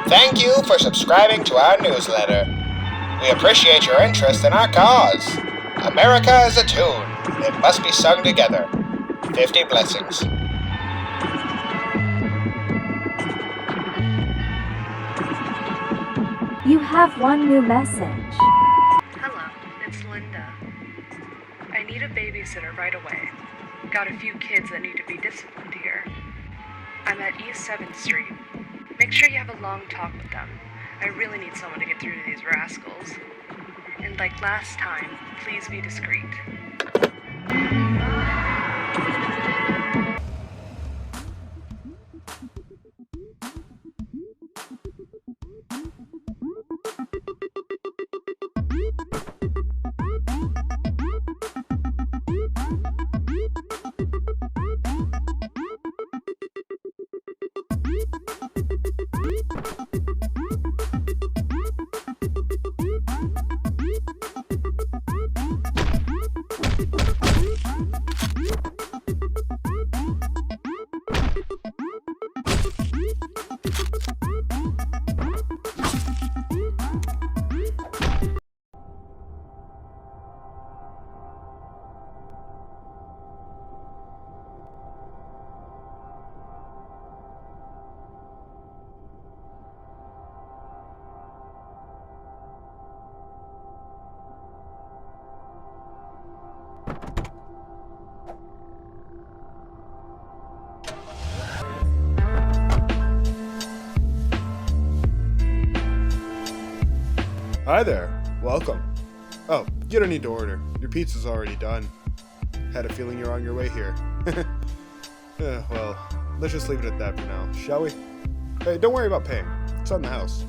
Thank you for subscribing to our newsletter. We appreciate your interest in our cause. America is a tune. It must be sung together. 50 blessings. You have one new message. Hello, it's Linda. I need a babysitter right away. Got a few kids that need to be disciplined here. I'm at East 7th Street. Make sure you have a long talk with them. I really need someone to get through to these rascals. And like last time, please be discreet. Hi there. Welcome. Oh, you don't need to order. Your pizza's already done. Had a feeling you're on your way here. Well, let's just leave it at that for now, shall we? Hey, don't worry about paying. It's on the house.